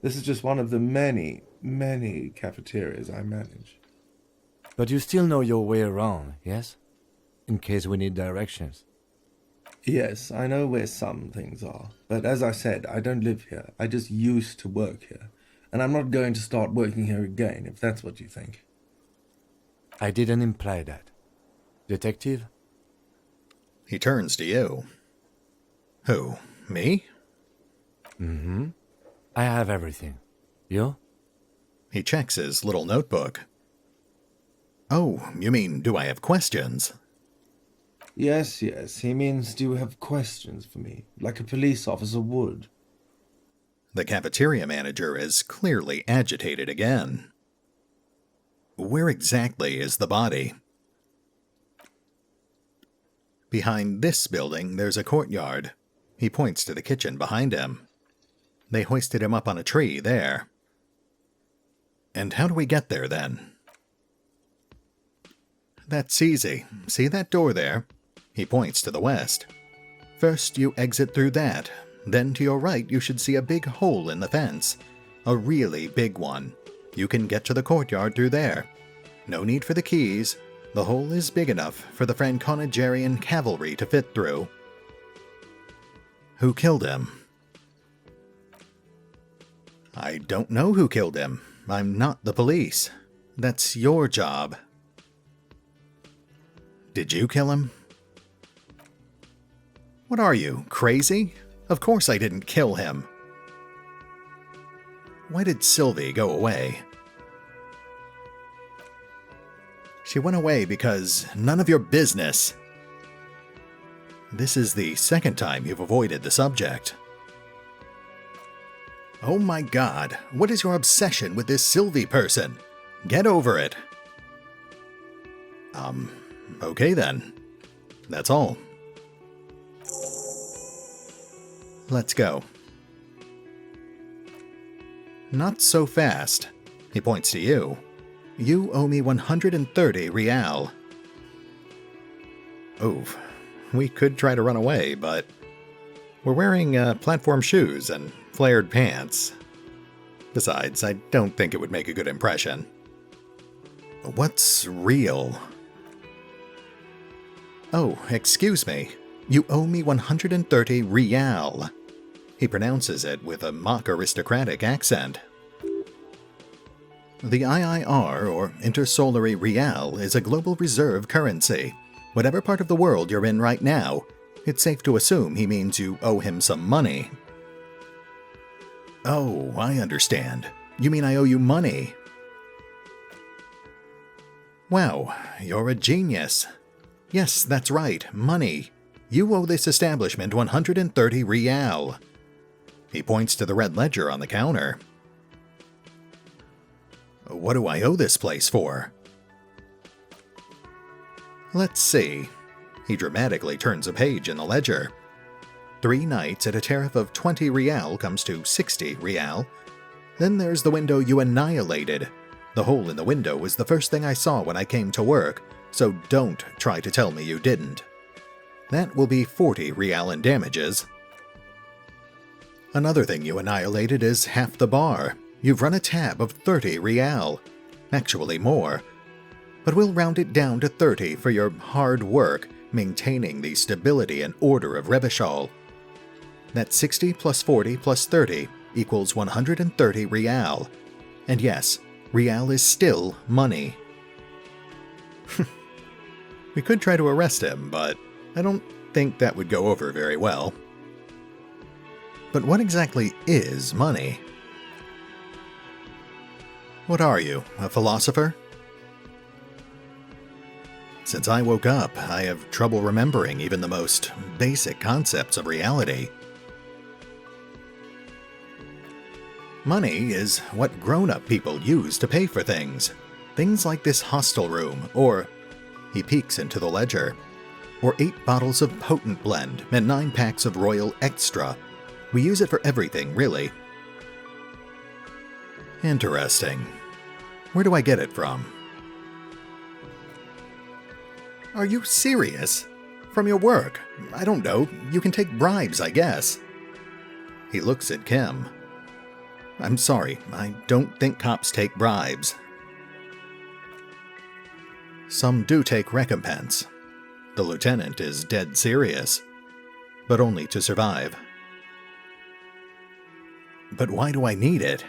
[SPEAKER 5] This is just one of the many, many cafeterias I manage.
[SPEAKER 6] But you still know your way around, yes? In case we need directions.
[SPEAKER 5] Yes, I know where some things are. But as I said, I don't live here. I just used to work here. And I'm not going to start working here again, if that's what you think.
[SPEAKER 6] I didn't imply that. Detective?
[SPEAKER 1] He turns to you. Who? Me?
[SPEAKER 6] Mm-hmm. I have everything. You?
[SPEAKER 1] He checks his little notebook. Oh, you mean, do I have questions?
[SPEAKER 5] Yes, he means do you have questions for me, like a police officer would.
[SPEAKER 1] The cafeteria manager is clearly agitated again. Where exactly is the body? Behind this building, there's a courtyard. He points to the kitchen behind him. They hoisted him up on a tree there. And how do we get there, then? That's easy. See that door there? He points to the west. First, you exit through that. Then to your right, you should see a big hole in the fence. A really big one. You can get to the courtyard through there. No need for the keys. The hole is big enough for the Franconigerian cavalry to fit through. Who killed him? I don't know who killed him. I'm not the police. That's your job. Did you kill him? What are you, crazy? Of course I didn't kill him. Why did Sylvie go away? She went away because none of your business. This is the second time you've avoided the subject. Oh my God, what is your obsession with this Sylvie person? Get over it. Okay then. That's all. Let's go. Not so fast. He points to you. You owe me 130 real. Oof. We could try to run away, but we're wearing platform shoes and flared pants. Besides, I don't think it would make a good impression. What's real? Oh, excuse me. You owe me 130 real. He pronounces it with a mock aristocratic accent. The IIR, or Intersolary Real, is a global reserve currency. Whatever part of the world you're in right now, it's safe to assume he means you owe him some money. Oh, I understand. You mean I owe you money? Wow, you're a genius. Yes, that's right, money. You owe this establishment 130 real. He points to the red ledger on the counter. What do I owe this place for? Let's see. He dramatically turns a page in the ledger. 3 nights at a tariff of 20 real comes to 60 real. Then there's the window you annihilated. The hole in the window was the first thing I saw when I came to work, so don't try to tell me you didn't. That will be 40 real in damages. Another thing you annihilated is half the bar. You've run a tab of 30 real. Actually more. But we'll round it down to 30 for your hard work maintaining the stability and order of Revachol. That's 60 plus 40 plus 30 equals 130 real. And yes, real is still money. We could try to arrest him, but I don't think that would go over very well. But what exactly is money? What are you, a philosopher? Since I woke up, I have trouble remembering even the most basic concepts of reality. Money is what grown-up people use to pay for things. Things like this hostel room, or... He peeks into the ledger. Or 8 bottles of potent blend and 9 packs of Royal Extra. We use it for everything, really. Interesting. Where do I get it from? Are you serious? From your work? I don't know. You can take bribes, I guess. He looks at Kim. I'm sorry, I don't think cops take bribes. Some do take recompense. The lieutenant is dead serious, but only to survive. But why do I need it?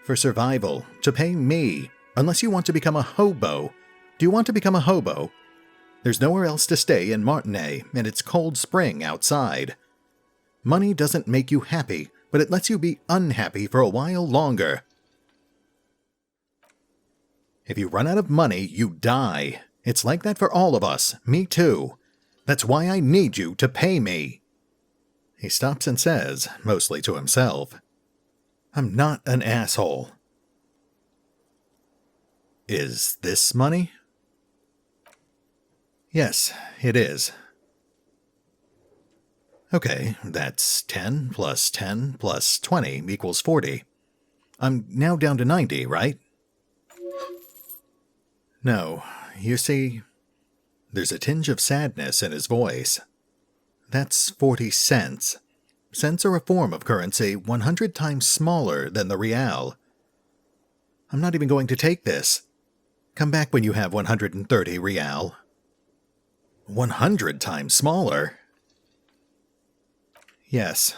[SPEAKER 1] For survival, to pay me, unless you want to become a hobo. Do you want to become a hobo? There's nowhere else to stay in Martinez, and it's cold spring outside. Money doesn't make you happy, but it lets you be unhappy for a while longer. If you run out of money, you die. It's like that for all of us, me too. That's why I need you to pay me. He stops and says, mostly to himself, I'm not an asshole. Is this money? Yes, it is. Okay, that's 10 plus 10 plus 20 equals 40. I'm now down to 90, right? No, you see, there's a tinge of sadness in his voice. That's 40 cents. Cents are a form of currency 100 times smaller than the real. I'm not even going to take this. Come back when you have 130 real. 100 times smaller? Yes.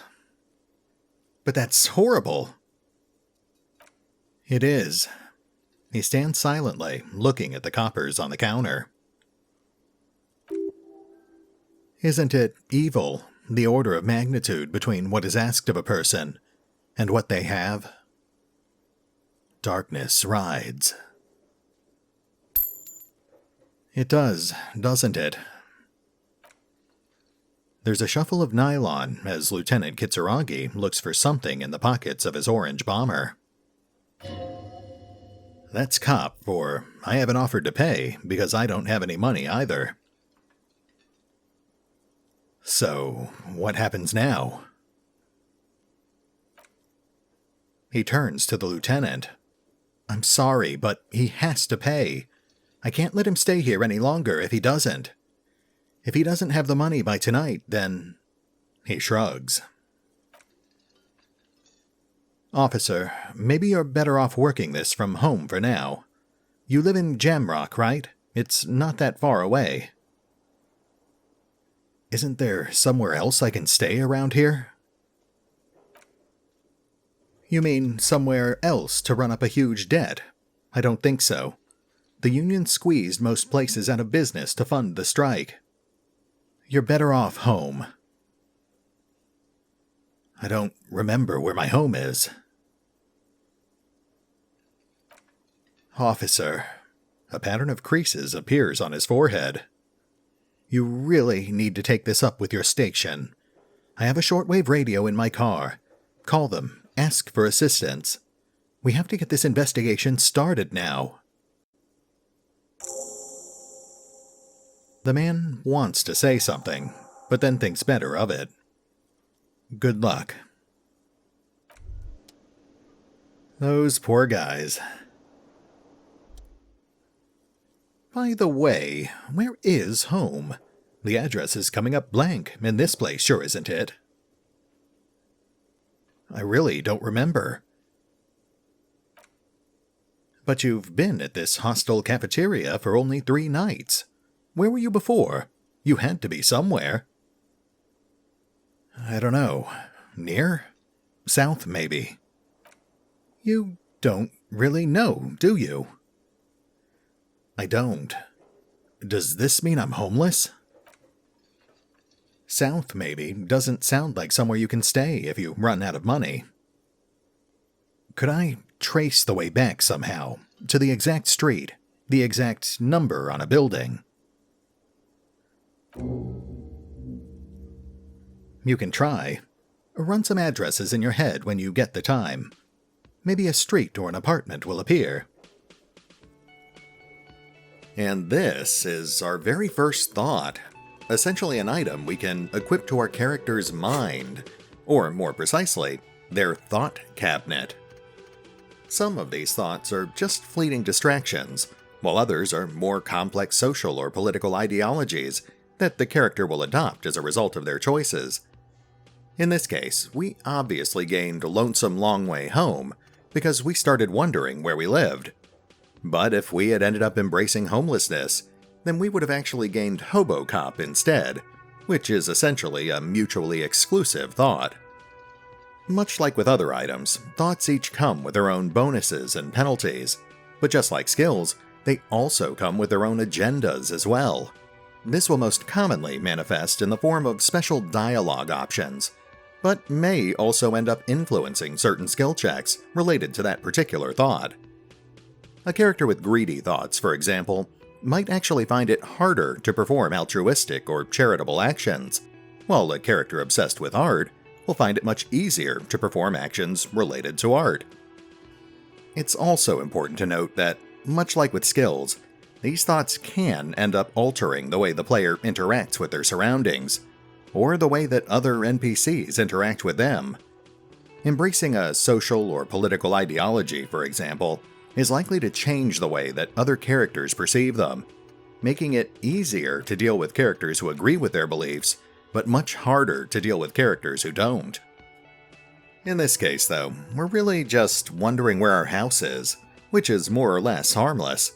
[SPEAKER 1] But that's horrible. It is. He stands silently, looking at the coppers on the counter. Isn't it evil, the order of magnitude between what is asked of a person and what they have? Darkness rides. It does, doesn't it? There's a shuffle of nylon as Lieutenant Kitsuragi looks for something in the pockets of his orange bomber. That's cop, for I haven't offered to pay because I don't have any money either. So, what happens now? He turns to the lieutenant. I'm sorry, but he has to pay. I can't let him stay here any longer if he doesn't. If he doesn't have the money by tonight, then... He shrugs. Officer, maybe you're better off working this from home for now. You live in Jamrock, right? It's not that far away. Isn't there somewhere else I can stay around here? You mean somewhere else to run up a huge debt? I don't think so. The union squeezed most places out of business to fund the strike. You're better off home. I don't remember where my home is. Officer. A pattern of creases appears on his forehead. You really need to take this up with your station. I have a shortwave radio in my car. Call them. Ask for assistance. We have to get this investigation started now. The man wants to say something, but then thinks better of it. Good luck. Those poor guys. By the way, where is home? The address is coming up blank in this place, sure isn't it? I really don't remember. But you've been at this hostel cafeteria for only 3 nights. Where were you before? You had to be somewhere. I don't know. Near? South, maybe. You don't really know, do you? I don't. Does this mean I'm homeless? South, maybe, doesn't sound like somewhere you can stay if you run out of money. Could I trace the way back somehow, to the exact street? the exact number on a building. You can try. Run some addresses in your head when you get the time. Maybe a street or an apartment will appear. And this is our very first thought. Essentially an item we can equip to our character's mind, or more precisely, their thought cabinet. Some of these thoughts are just fleeting distractions, while others are more complex social or political ideologies that the character will adopt as a result of their choices. In this case, we obviously gained Lonesome Long Way Home because we started wondering where we lived. But if we had ended up embracing homelessness, then we would have actually gained Hobo Cop instead, which is essentially a mutually exclusive thought. Much like with other items, thoughts each come with their own bonuses and penalties, but just like skills, they also come with their own agendas as well. This will most commonly manifest in the form of special dialogue options, but may also end up influencing certain skill checks related to that particular thought. A character with greedy thoughts, for example, might actually find it harder to perform altruistic or charitable actions, while a character obsessed with art will find it much easier to perform actions related to art. It's also important to note that, much like with skills, these thoughts can end up altering the way the player interacts with their surroundings, or the way that other NPCs interact with them. Embracing a social or political ideology, for example, is likely to change the way that other characters perceive them, making it easier to deal with characters who agree with their beliefs, but much harder to deal with characters who don't. In this case, though, we're really just wondering where our house is, which is more or less harmless.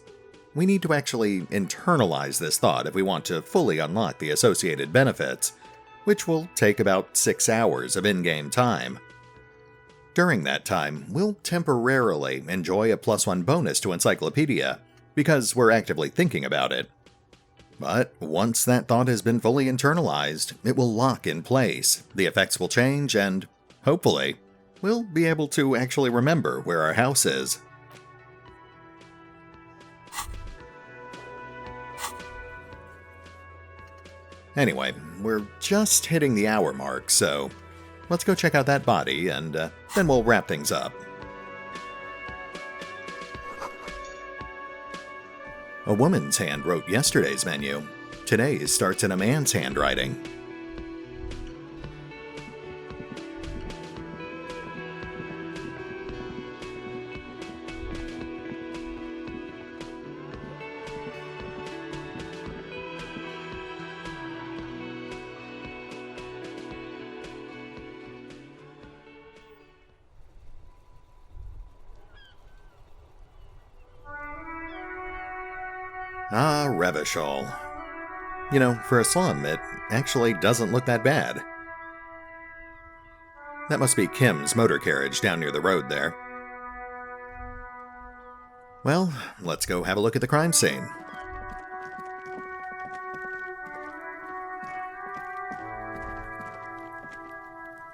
[SPEAKER 1] We need to actually internalize this thought if we want to fully unlock the associated benefits, which will take about 6 hours of in-game time. During that time, we'll temporarily enjoy a +1 bonus to Encyclopedia, because we're actively thinking about it. But once that thought has been fully internalized, it will lock in place, the effects will change, and, hopefully, we'll be able to actually remember where our house is. Anyway, we're just hitting the hour mark, so let's go check out that body, and then we'll wrap things up. A woman's hand wrote yesterday's menu. Today's starts in a man's handwriting. Ah, Revachol. You know, for a slum, it actually doesn't look that bad. That must be Kim's motor carriage down near the road there. Well, let's go have a look at the crime scene.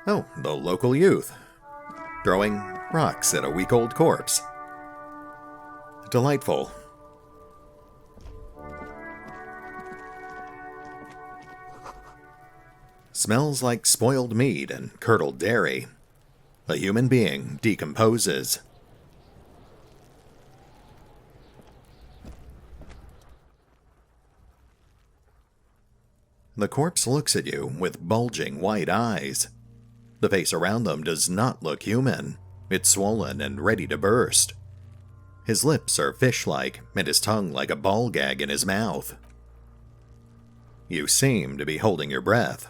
[SPEAKER 1] Oh, the local youth. Throwing rocks at a week-old corpse. Delightful. Smells like spoiled meat and curdled dairy. A human being decomposes. The corpse looks at you with bulging white eyes. The face around them does not look human. It's swollen and ready to burst. His lips are fish-like, and his tongue like a ball gag in his mouth. You seem to be holding your breath.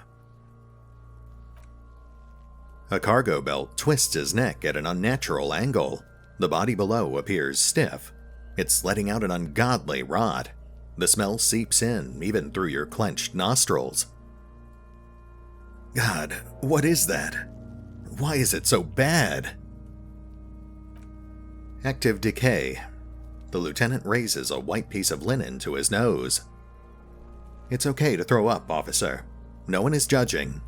[SPEAKER 1] A cargo belt twists his neck at an unnatural angle. The body below appears stiff. It's letting out an ungodly rot. The smell seeps in, even through your clenched nostrils. God, what is that? Why is it so bad? Active decay. The lieutenant raises a white piece of linen to his nose. It's okay to throw up, officer. No one is judging.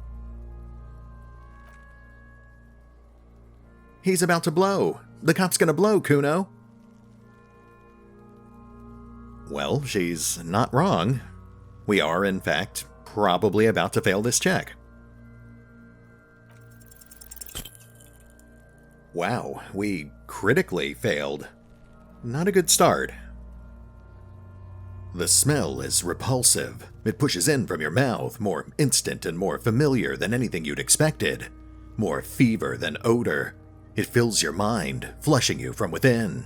[SPEAKER 1] He's about to blow. The cop's gonna blow, Kuno. Well, she's not wrong. We are, in fact, probably about to fail this check. Wow, we critically failed. Not a good start. The smell is repulsive. It pushes in from your mouth, more instant and more familiar than anything you'd expected. More fever than odor. It fills your mind, flushing you from within.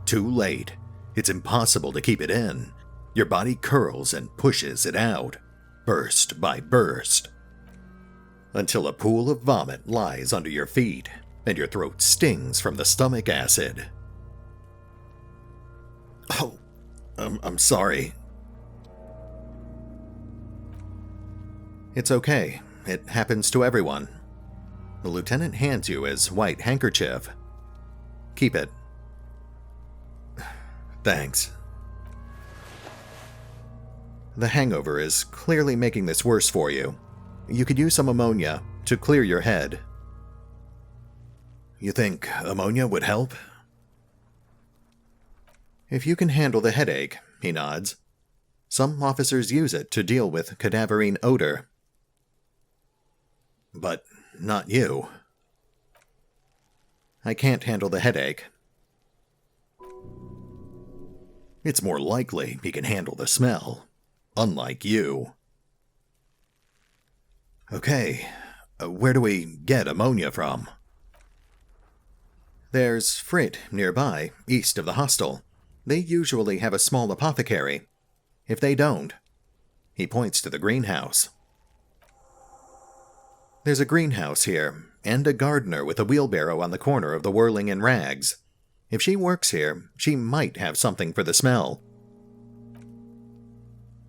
[SPEAKER 1] Too late. It's impossible to keep it in. Your body curls and pushes it out, burst by burst, until a pool of vomit lies under your feet and your throat stings from the stomach acid. Oh, I'm sorry. It's okay. It happens to everyone. The lieutenant hands you his white handkerchief. Keep it. Thanks. The hangover is clearly making this worse for you. You could use some ammonia to clear your head. You think ammonia would help? If you can handle the headache, he nods. Some officers use it to deal with cadaverine odor. But not you. I can't handle the headache. It's more likely he can handle the smell, unlike you. Okay, where do we get ammonia from? There's Frit nearby, east of the hostel. They usually have a small apothecary. If they don't, he points to the greenhouse. There's a greenhouse here, and a gardener with a wheelbarrow on the corner of the Whirling in Rags. If she works here, she might have something for the smell.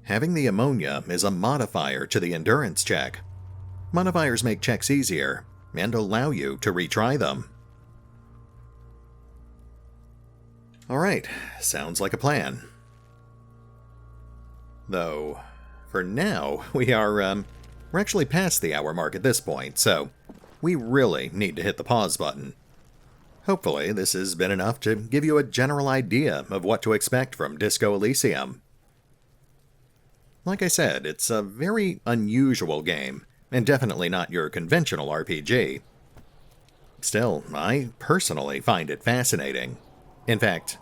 [SPEAKER 1] Having the ammonia is a modifier to the endurance check. Modifiers make checks easier, and allow you to retry them. Alright, sounds like a plan. Though, for now, we're actually past the hour mark at this point, so we really need to hit the pause button. Hopefully, this has been enough to give you a general idea of what to expect from Disco Elysium. Like I said, it's a very unusual game, and definitely not your conventional RPG. Still, I personally find it fascinating. In fact,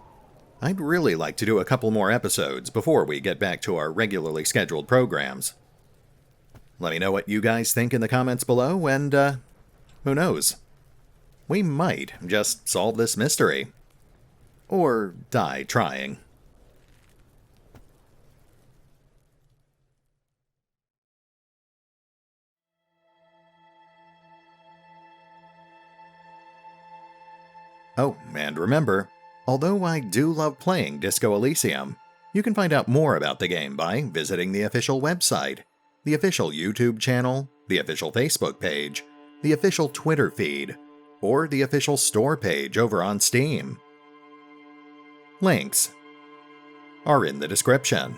[SPEAKER 1] I'd really like to do a couple more episodes before we get back to our regularly scheduled programs. Let me know what you guys think in the comments below, and, who knows? We might just solve this mystery. Or die trying. Oh, and remember, although I do love playing Disco Elysium, you can find out more about the game by visiting the official website, the official YouTube channel, the official Facebook page, the official Twitter feed, or the official store page over on Steam. Links are in the description.